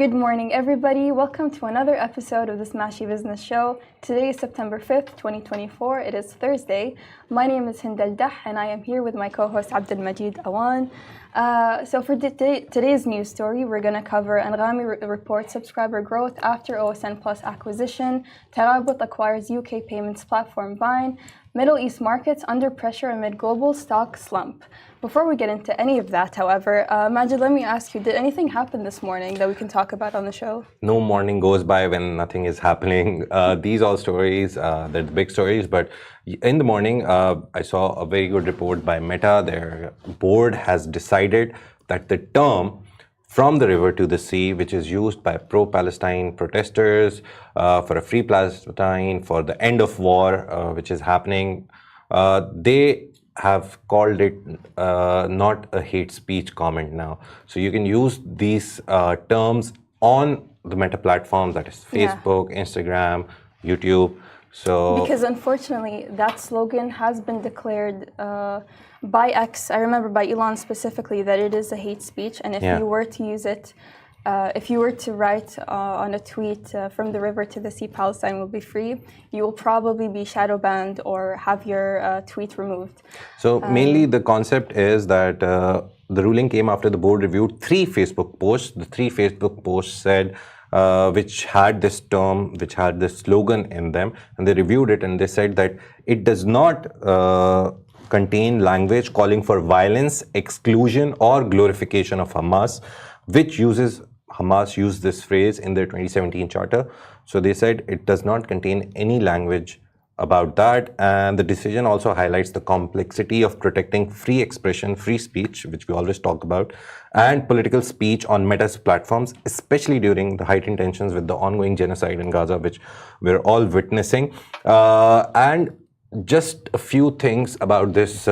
Good morning, everybody. Welcome to another episode of the Smashi Business Show. Today is September 5th, 2024. It is Thursday. My name is Hind Al-Dah, and I am here with my co-host Abdul Majid Awan. So for today's news story, we're going to cover Anghami reports subscriber growth after OSN Plus acquisition, Tarabut acquires UK payments platform Vyne, Middle East markets under pressure amid global stock slump. Before we get into any of that, however, Majid, let me ask you, did anything happen this morning that we can talk about on the show? No morning goes by when nothing is happening. These all stories, they're the big stories, but in the morning, I saw a very good report by MENA. Their board has decided that the term from the river to the sea, which is used by pro-Palestine protesters for a free Palestine, for the end of war, which is happening, they have called it not a hate speech comment now. So you can use these terms on the Meta platforms, that is Facebook, Instagram, YouTube. So because unfortunately, that slogan has been declared by X, I remember by Elon specifically, that it is a hate speech. And if you were to use it, if you were to write on a tweet, from the river to the sea, Palestine will be free, you will probably be shadow banned or have your tweet removed. So mainly the concept is that the ruling came after the board reviewed 3 Facebook posts. The 3 Facebook posts said, which had this term, which had this slogan in them, and they reviewed it and they said that it does not contain language calling for violence, exclusion, or glorification of Hamas, which Hamas used this phrase in their 2017 charter. So they said it does not contain any language about that, and the decision also highlights the complexity of protecting free expression, free speech, which we always talk about, and political speech on Meta's platforms, especially during the heightened tensions with the ongoing genocide in Gaza, which we're all witnessing. And just a few things about this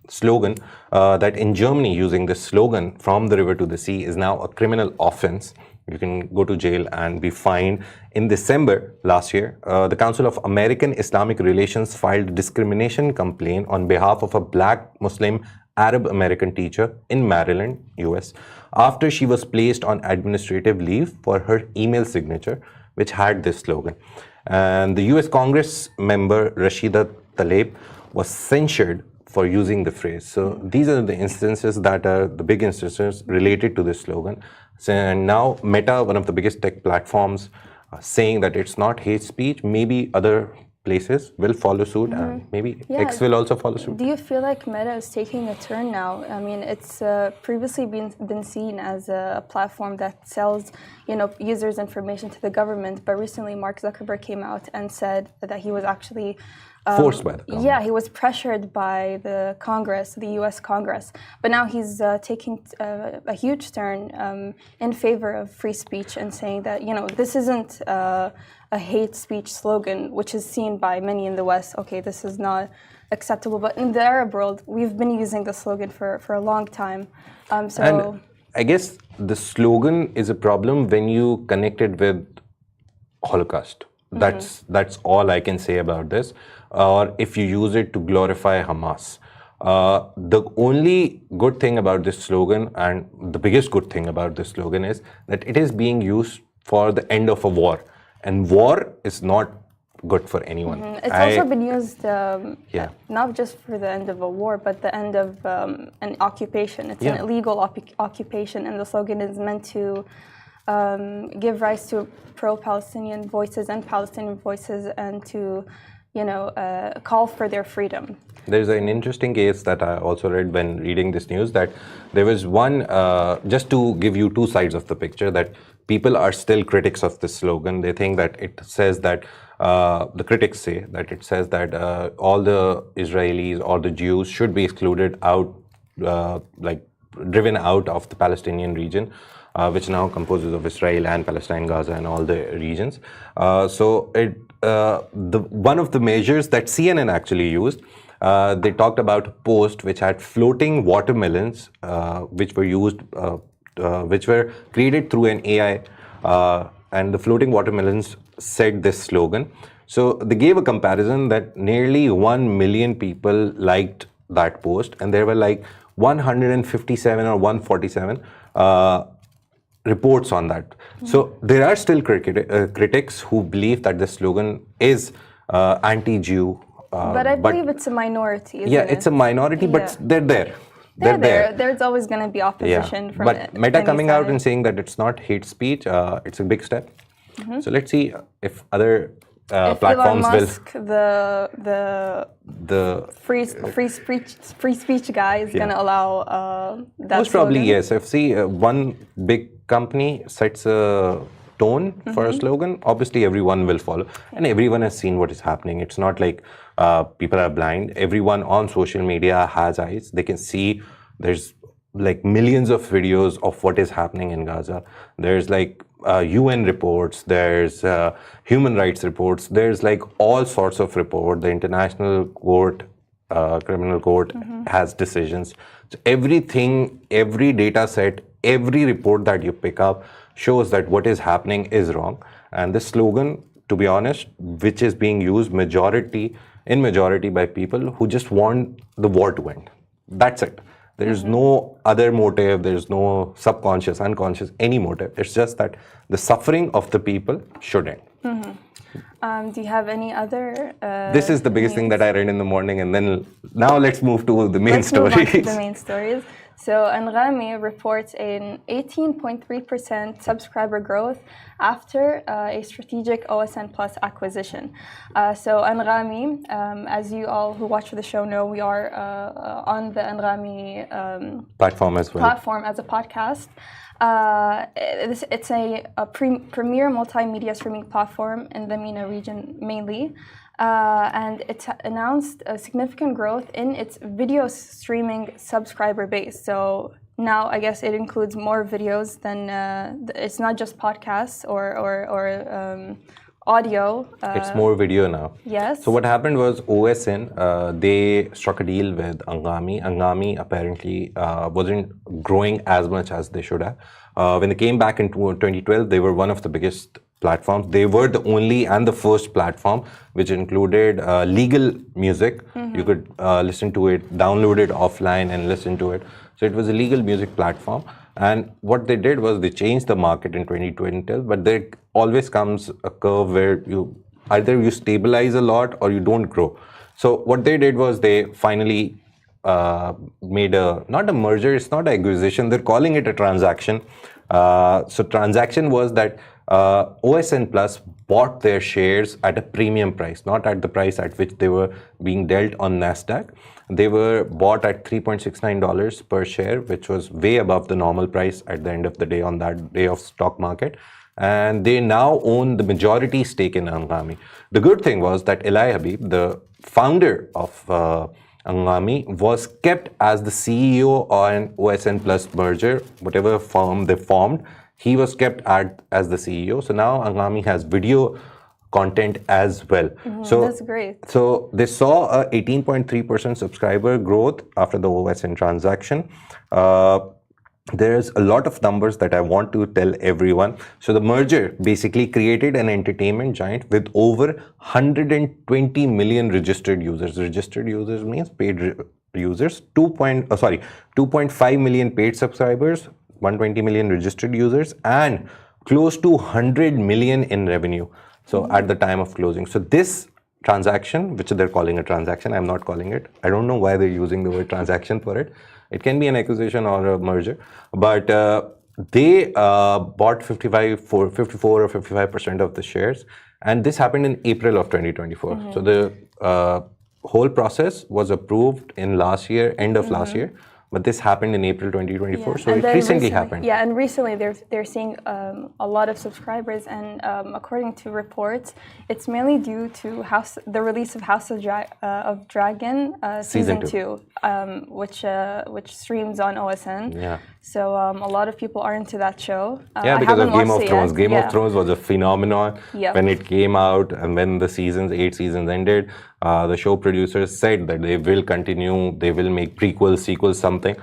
slogan, that in Germany, using this slogan from the river to the sea is now a criminal offense. You can go to jail and be fined. In December last year, the Council of American Islamic Relations filed a discrimination complaint on behalf of a black Muslim Arab American teacher in Maryland, US, after she was placed on administrative leave for her email signature, which had this slogan. And the US Congress member Rashida Tlaib was censured for using the phrase. So these are the instances that are the big instances related to this slogan. So, and now Meta, one of the biggest tech platforms, saying that it's not hate speech. Maybe other places will follow suit, and maybe X will also follow suit. Do you feel like Meta is taking a turn now? I mean, it's previously been seen as a platform that sells, users' information to the government, but recently Mark Zuckerberg came out and said that he was actually forced by the government. Yeah, he was pressured by the Congress, the US Congress. But now he's taking a huge turn in favor of free speech and saying that, this isn't a hate speech slogan, which is seen by many in the West. Okay, this is not acceptable. But in the Arab world, we've been using the slogan for a long time. And I guess the slogan is a problem when you connect it with Holocaust. That's all I can say about this. Or if you use it to glorify Hamas. The only good thing about this slogan, and the biggest good thing about this slogan, is that it is being used for the end of a war. And war is not good for anyone. It's also been used not just for the end of a war, but the end of an occupation. It's an illegal occupation, and the slogan is meant to give rise to pro-Palestinian voices and Palestinian voices, and to call for their freedom. There's an interesting case that I also read when reading this news, that there was one, just to give you 2 sides of the picture, that people are still critics of this slogan. They think that it says that, the critics say that it says that all the Israelis or the Jews should be excluded out, driven out of the Palestinian region, which now composes of Israel and Palestine, Gaza, and all the regions. One of the measures that CNN actually used, they talked about a post which had floating watermelons, which were created through an AI, and the floating watermelons said this slogan. So they gave a comparison that nearly 1 million people liked that post, and there were like 157 or 147 reports on that. So there are still critics who believe that the slogan is anti-Jew. But I believe it's a minority, isn't yeah, it? it's a minority, but they're there. They're there. There's always going to be opposition from But Meta coming side. out and saying that it's not hate speech, it's a big step. So let's see if other platforms Elon Musk, will. The free speech guy is going to allow that. Most probably yes. If one big company sets a tone for a slogan, obviously everyone will follow, and everyone has seen what is happening. It's not like people are blind. Everyone on social media has eyes. They can see. There's like millions of videos of what is happening in Gaza. There's like UN reports, there's human rights reports, there's like all sorts of reports. The International Court, Criminal Court has decisions. So everything, every data set, every report that you pick up shows that what is happening is wrong. And this slogan, to be honest, which is being used in majority by people who just want the war to end. That's it. There's no other motive, there's no subconscious, unconscious, any motive. It's just that the suffering of the people should end. Do you have any other... this is the biggest thing that I read in the morning, and then now let's move to the main stories. Move on to the main stories. So Anghami reports an 18.3% subscriber growth after a strategic OSN Plus acquisition. So Anghami, as you all who watch the show know, we are on the Anghami platform as well. Platform as a podcast. It's a premier multimedia streaming platform in the MENA region mainly. And it's announced a significant growth in its video streaming subscriber base. So now I guess it includes more videos than it's not just podcasts or audio. It's more video now. Yes. So what happened was OSN, they struck a deal with Anghami. Anghami apparently wasn't growing as much as they should have. When they came back in 2012, they were one of the biggest platforms. They were the only and the first platform which included legal music. You could listen to it, download it offline and listen to it. So it was a legal music platform. And what they did was they changed the market in 2012, but there always comes a curve where either you stabilize a lot or you don't grow. So what they did was they finally made not a merger, it's not an acquisition, they're calling it a transaction. So transaction was that OSN Plus bought their shares at a premium price, not at the price at which they were being dealt on NASDAQ. They were bought at $3.69 per share, which was way above the normal price at the end of the day on that day of stock market. And they now own the majority stake in Anghami. The good thing was that Eli Habib, the founder of Anghami, was kept as the CEO on OSN Plus merger, whatever firm they formed. He was kept as the CEO. So now Anghami has video content as well. So that's great. So they saw a 18.3% subscriber growth after the OSN transaction. There's a lot of numbers that I want to tell everyone. So the merger basically created an entertainment giant with over 120 million registered users. Registered users means paid users. 2.5 million paid subscribers, 120 million registered users, and close to 100 million in revenue. So at the time of closing. So this transaction, which they're calling a transaction, I'm not calling it. I don't know why they're using the word transaction for it. It can be an acquisition or a merger, but they bought 54 or 55% of the shares, and this happened in April of 2024. So the whole process was approved in last year, end of last year. But this happened in April 2024, so it recently happened. Yeah, and recently they're seeing a lot of subscribers, and according to reports, it's mainly due to the release of House of Dragon season 2, which streams on OSN. Yeah. So a lot of people are into that show. Yeah, because of Game of Thrones. Game of Thrones was a phenomenon when it came out, and when the 8 seasons ended. The show producers said that they will continue, they will make prequels, sequels, something.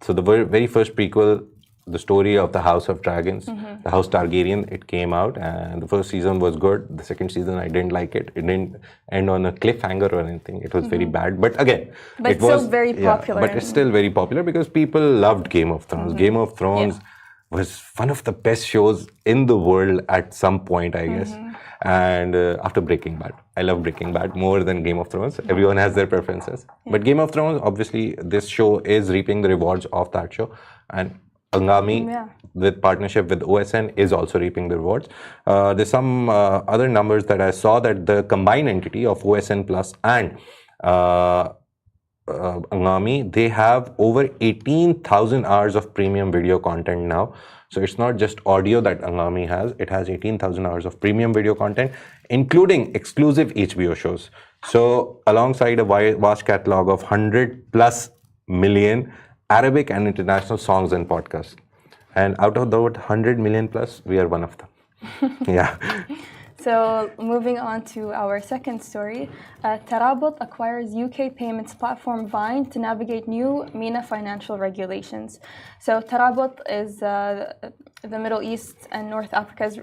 So the very first prequel, the story of the House of Dragons, the House Targaryen, it came out, and the first season was good. The second season, I didn't like it. It didn't end on a cliffhanger or anything. It was very bad. But again, it was still very popular. But it's still very popular because people loved Game of Thrones. Game of Thrones was one of the best shows in the world at some point, I guess. And after Breaking Bad, I love Breaking Bad more than Game of Thrones. Everyone has their preferences, but Game of Thrones, obviously, this show is reaping the rewards of that show, and Anghami, with partnership with OSN, is also reaping the rewards. There's some other numbers that I saw that the combined entity of OSN Plus and Anghami, they have over 18,000 hours of premium video content now. So it's not just audio that Anghami has, it has 18,000 hours of premium video content, including exclusive HBO shows. So alongside a vast catalog of 100 plus million Arabic and international songs and podcasts. And out of those 100 million plus, we are one of them. Yeah. So moving on to our second story, Tarabut acquires UK payments platform Vyne to navigate new MENA financial regulations. So Tarabut is the Middle East and North Africa's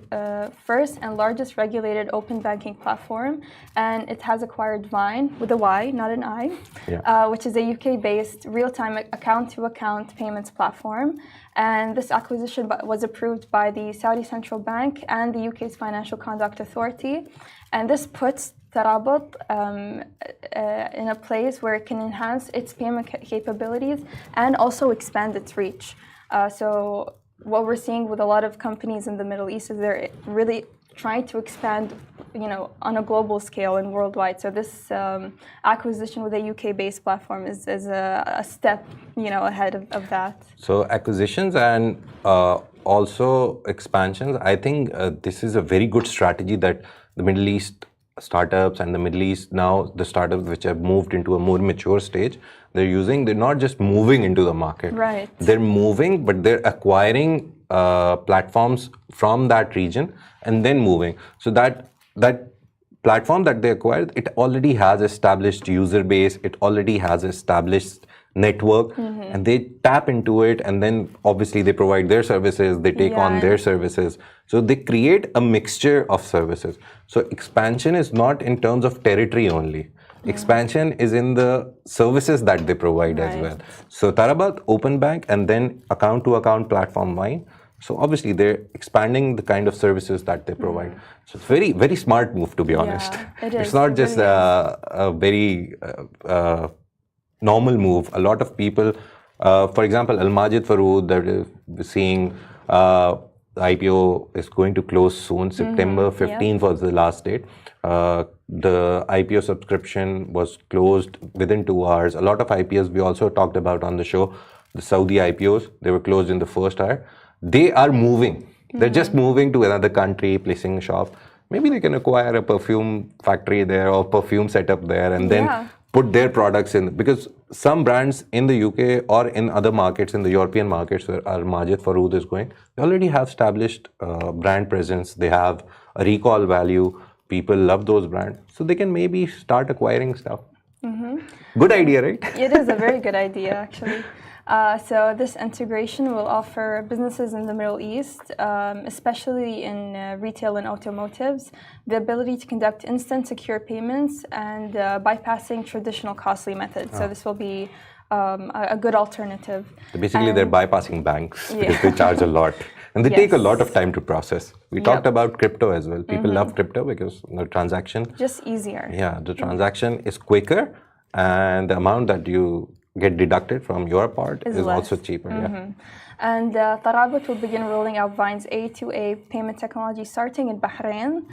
first and largest regulated open banking platform, and it has acquired Vyne with a Y, not an I, which is a UK-based real-time account-to-account payments platform. And this acquisition was approved by the Saudi Central Bank and the UK's Financial Conduct Authority. And this puts Tarabut in a place where it can enhance its payment capabilities and also expand its reach. So what we're seeing with a lot of companies in the Middle East is they're really trying to expand, on a global scale and worldwide. So this acquisition with a UK-based platform is a step, ahead of that. So acquisitions and also expansions, I think this is a very good strategy that the Middle East startups and the Middle East now, the startups which have moved into a more mature stage, they're not just moving into the market. Right. They're moving, but they're acquiring platforms from that region and then moving. So that platform that they acquired, it already has established user base, it already has established network, and they tap into it, and then obviously they provide their services, they take on their services. So they create a mixture of services. So expansion is not in terms of territory only. Expansion is in the services that they provide as well. So Tarabut, Open Bank, and then account-to-account platform Vyne. So obviously they're expanding the kind of services that they provide. So it's very, very smart move, to be honest. It is. It's not just a very normal move. A lot of people, for example, Al Majid Farood, that is seeing the IPO is going to close soon. September 15th was the last date. The IPO subscription was closed within 2 hours. A lot of IPOs we also talked about on the show, the Saudi IPOs, they were closed in the first hour. They are moving. They're just moving to another country, placing a shop. Maybe they can acquire a perfume factory there or perfume setup there and then put their products in. Because some brands in the UK or in other markets, in the European markets where Al Majid Farood is going, they already have established brand presence. They have a recall value. People love those brands. So they can maybe start acquiring stuff. Good idea, right? It is a very good idea, actually. So this integration will offer businesses in the Middle East, especially in retail and automotives, the ability to conduct instant secure payments and bypassing traditional costly methods. So this will be a good alternative. So basically, they're bypassing banks because they charge a lot. And they take a lot of time to process. We talked about crypto as well. People love crypto because the transaction... Just easier. Yeah, the transaction is quicker and the amount that you get deducted from your part is also cheaper. And Tarabut will begin rolling out Vyne's A2A payment technology starting in Bahrain,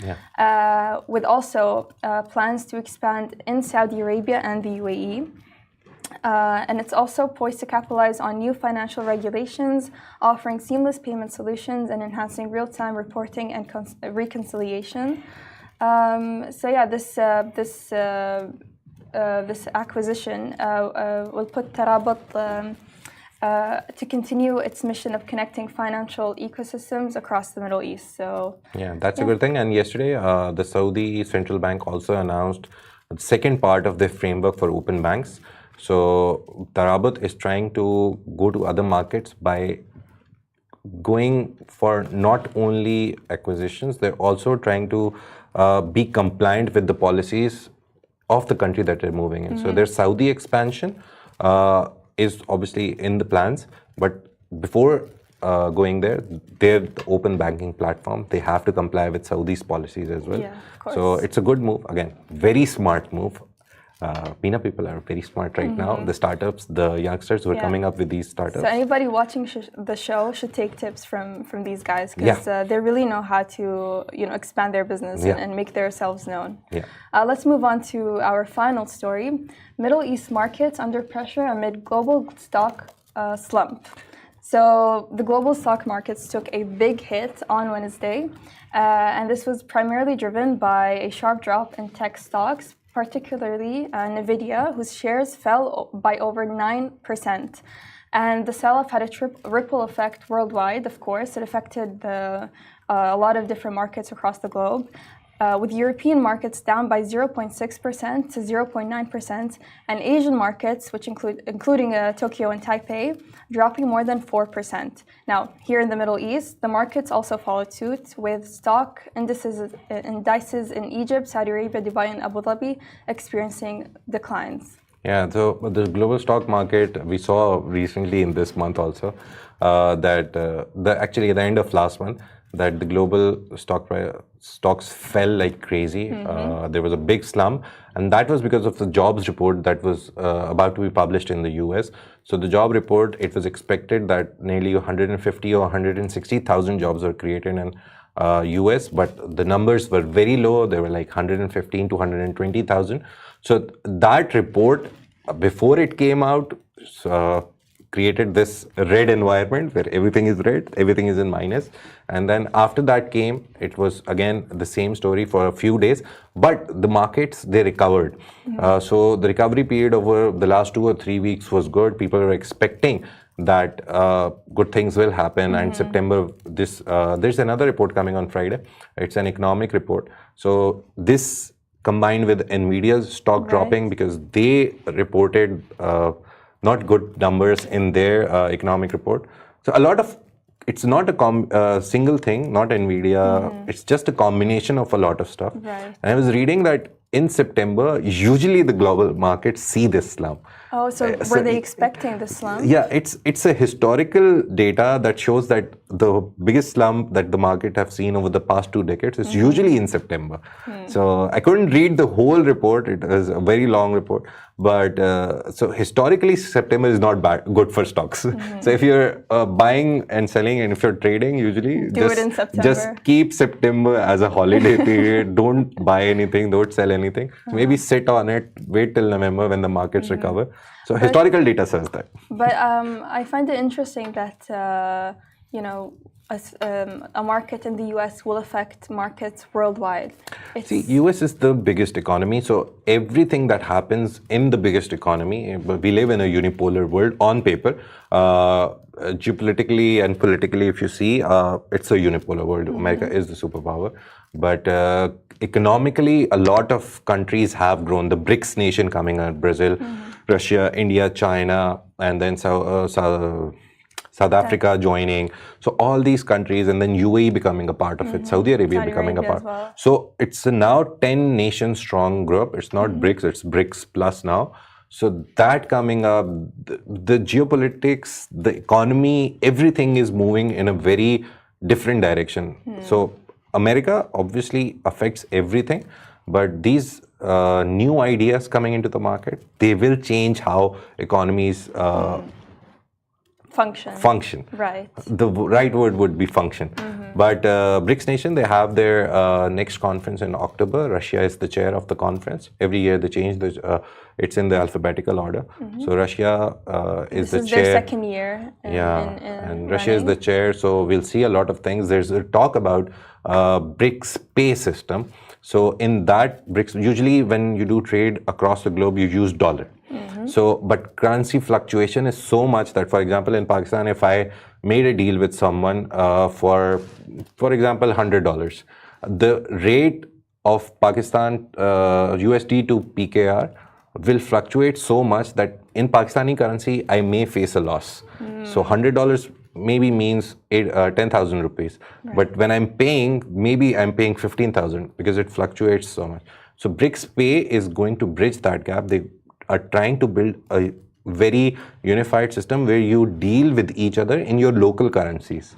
with also plans to expand in Saudi Arabia and the UAE. And it's also poised to capitalize on new financial regulations, offering seamless payment solutions and enhancing real-time reporting and reconciliation. So yeah, this acquisition will put Tarabut to continue its mission of connecting financial ecosystems across the Middle East. So yeah, that's a good thing. And yesterday, the Saudi Central Bank also announced the second part of their framework for open banks. So Tarabut is trying to go to other markets by going for not only acquisitions, they're also trying to be compliant with the policies of the country that they're moving in. So their Saudi expansion is obviously in the plans, but before going there. They're the open banking platform. They have to comply with Saudi's policies as well. Yeah, of course. So it's a good move. Again, very smart move. MENA people are very smart right now. The startups, the youngsters who are coming up with these startups. So anybody watching the show should take tips from these guys because they really know how to expand their business and make themselves known. Yeah. Let's move on to our final story. Middle East markets under pressure amid global stock slump. So the global stock markets took a big hit on Wednesday, and this was primarily driven by a sharp drop in tech stocks, particularly Nvidia, whose shares fell by over 9%. And the sell-off had a ripple effect worldwide, of course. It affected a lot of different markets across the globe, with European markets down by 0.6% to 0.9%, and Asian markets, which including Tokyo and Taipei, dropping more than 4%. Now, here in the Middle East, the markets also followed suit, with stock indices in Egypt, Saudi Arabia, Dubai, and Abu Dhabi experiencing declines. Yeah, so the global stock market, we saw recently in this month also that actually at the end of last month, that the global stocks fell like crazy. There was a big slump, and that was because of the jobs report that was about to be published in the US. So the job report, it was expected that nearly 150 or 160,000 jobs were created in US, but the numbers were very low. They were like 115 to 120,000. So that report, before it came out, created this red environment where everything is red, everything is in minus. And then after that came, it was again the same story for a few days, but the markets, they recovered. So the recovery period over the last 2 or 3 weeks was good. People were expecting that good things will happen, and September, there's another report coming on Friday. It's an economic report. So this combined with Nvidia's stock dropping because they reported not good numbers in their economic report. So a lot of, it's not a single thing, not Nvidia, it's just a combination of a lot of stuff. Right. And I was reading that in September, usually the global markets see this slump. Oh, so were they expecting the slump? Yeah, it's a historical data that shows that the biggest slump that the market have seen over the past 2 decades is usually in September. So I couldn't read the whole report. It was a very long report. But so historically, September is not good for stocks. So if you're buying and selling and if you're trading, usually just keep September as a holiday period. Don't buy anything, don't sell anything. Maybe sit on it, wait till November when the markets recover. So historical data says that. But I find it interesting that, a market in the US will affect markets worldwide. See, US is the biggest economy, so everything that happens in the biggest economy, we live in a unipolar world on paper. Geopolitically and politically, if you see, it's a unipolar world. America is the superpower. But economically, a lot of countries have grown. The BRICS nation coming out, Brazil, Russia, India, China, and then South Africa joining. So all these countries, and then UAE becoming a part of it, Saudi Arabia becoming a part. Well. So it's a now 10 nation strong group. It's not BRICS, it's BRICS plus now. So that coming up, the geopolitics, the economy, everything is moving in a very different direction. So America obviously affects everything, but these new ideas coming into the market, they will change how economies function. Right. The right word would be function. But BRICS nation, they have their next conference in October. Russia is the chair of the conference. Every year they change it's in the alphabetical order. So Russia is the chair. This is their second year. And Russia is the chair. So we'll see a lot of things. There's a talk about BRICS pay system. So in that BRICS, usually when you do trade across the globe, you use dollar. So, but currency fluctuation is so much that, for example, in Pakistan, if I made a deal with someone for example, $100, the rate of Pakistan USD to PKR will fluctuate so much that in Pakistani currency, I may face a loss. So $100 maybe means 10,000 rupees. Right. But when I'm paying, maybe I'm paying 15,000 because it fluctuates so much. So BRICS Pay is going to bridge that gap. They are trying to build a very unified system where you deal with each other in your local currencies.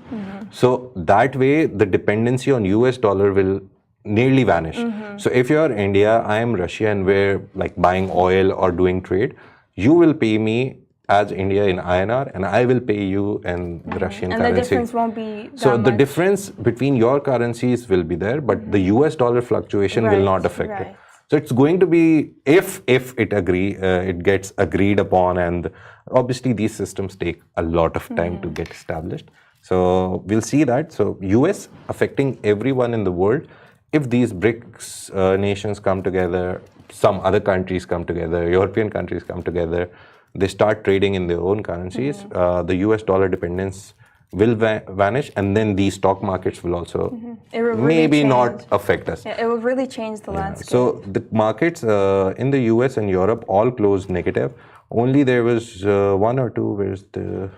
So that way, the dependency on US dollar will nearly vanish. So if you're India, I am Russia, and we're like buying oil or doing trade, you will pay me as India in INR, and I will pay you in the Russian currency. And the difference won't be that So the much. difference between your currencies will be there, but the US dollar fluctuation will not affect it. So it's going to be, if it gets agreed upon, and obviously these systems take a lot of time to get established. So we'll see that. So US affecting everyone in the world. If these BRICS nations come together, some other countries come together, European countries come together, they start trading in their own currencies, the US dollar dependence will vanish, and then these stock markets will also maybe not affect us. Yeah, it will really change the landscape. So the markets in the US and Europe all closed negative. Only there was one or two, where's the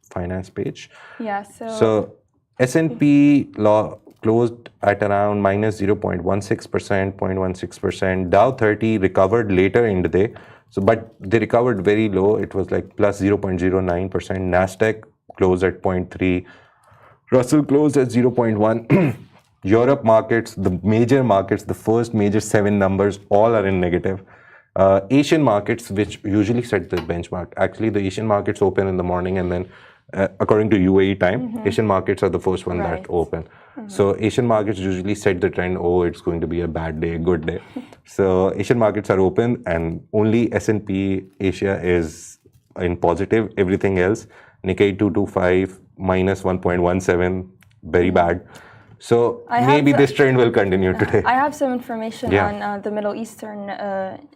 finance page? Yeah, so S&P closed at around minus 0.16%, 0.16%. Dow 30 recovered later in the day. So, but they recovered very low. It was like plus 0.09%. Nasdaq closed at 0.3. Russell closed at 0.1. Europe markets, the major markets, the first major 7 numbers, all are in negative. Asian markets, which usually set the benchmark, actually the Asian markets open in the morning, and then according to UAE time, Asian markets are the first one that open. So Asian markets usually set the trend, oh, it's going to be a bad day, good day. So Asian markets are open, and only S&P Asia is in positive. Everything else, Nikkei 225 minus 1.17, very bad. So maybe this trend will continue today. I have some information on the Middle Eastern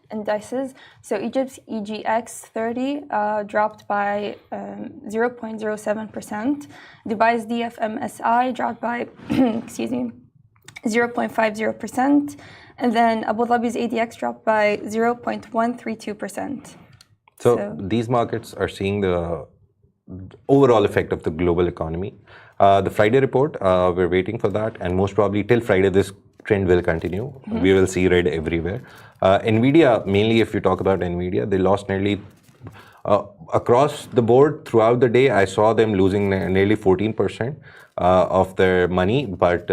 indices. So Egypt's EGX 30 dropped by 0.07%. Dubai's DFMSI dropped by, excuse me, 0.50%. And then Abu Dhabi's ADX dropped by 0.132%. So these markets are seeing the overall effect of the global economy. The Friday report, we're waiting for that, and most probably till Friday this trend will continue. We will see red everywhere. Nvidia, mainly if you talk about Nvidia, they lost nearly across the board throughout the day. I saw them losing nearly 14% of their money, but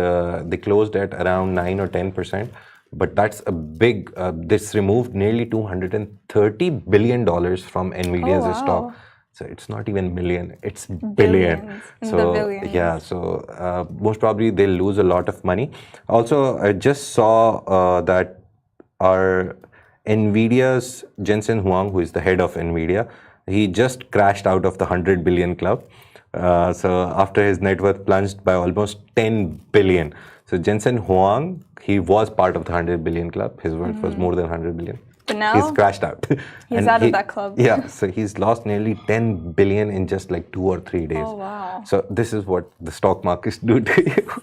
they closed at around 9 or 10%. But that's a big, this removed nearly $230 billion from Nvidia's stock. So it's not even million, it's billion. So yeah, so most probably they'll lose a lot of money. Also, I just saw that our Nvidia's Jensen Huang, who is the head of Nvidia, he just crashed out of the 100 billion club. So after his net worth plunged by almost 10 billion. So Jensen Huang, he was part of the 100 billion club. His worth was more than 100 billion. But now he's crashed out. He's out of that club. Yeah, so he's lost nearly 10 billion in just like 2 or 3 days. Oh, wow. So this is what the stock markets do to you.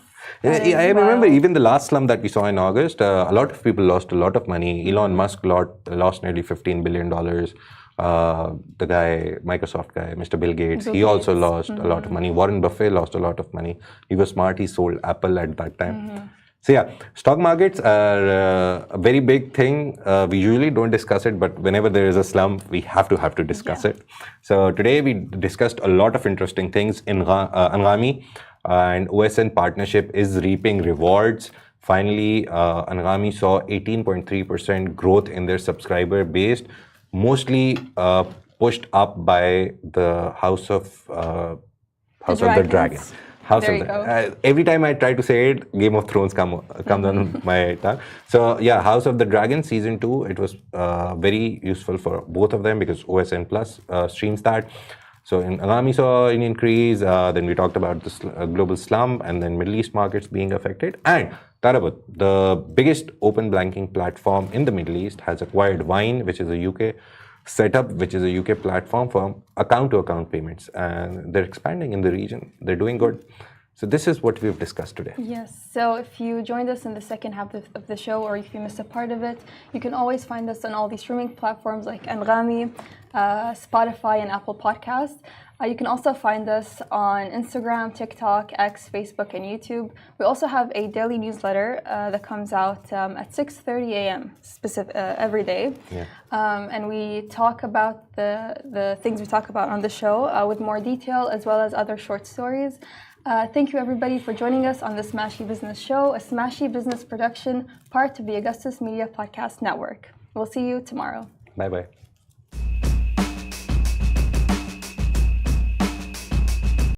I remember even the last slump that we saw in August, a lot of people lost a lot of money. Elon Musk lost nearly $15 billion. The guy, Microsoft guy, Mr. Bill Gates, he also lost a lot of money. Warren Buffett lost a lot of money. He was smart, he sold Apple at that time. So yeah, stock markets are a very big thing. We usually don't discuss it, but whenever there is a slump, we have to discuss it. So today we discussed a lot of interesting things. In Anghami and OSN partnership is reaping rewards. Finally, Anghami saw 18.3% growth in their subscriber base, mostly pushed up by the House of the Dragon. Every time I try to say it, Game of Thrones comes on my tongue. So yeah, House of the Dragon Season 2, it was very useful for both of them because OSN Plus streams that. So in Anghami saw an increase, then we talked about the global slump and then Middle East markets being affected. And Tarabut, the biggest open banking platform in the Middle East, has acquired Vyne, which is a UK setup, which is a UK platform for account-to-account payments, and they're expanding in the region. They're doing good. So this is what we've discussed today. Yes, so if you joined us in the second half of the show, or if you missed a part of it, you can always find us on all these streaming platforms like Anghami, Spotify, and Apple Podcasts. You can also find us on Instagram, TikTok, X, Facebook, and YouTube. We also have a daily newsletter that comes out at 6:30 a.m. Every day. Yeah. And we talk about the things we talk about on the show with more detail, as well as other short stories. Thank you, everybody, for joining us on the Smashi Business Show, a Smashi Business production, part of the Augustus Media Podcast Network. We'll see you tomorrow. Bye-bye.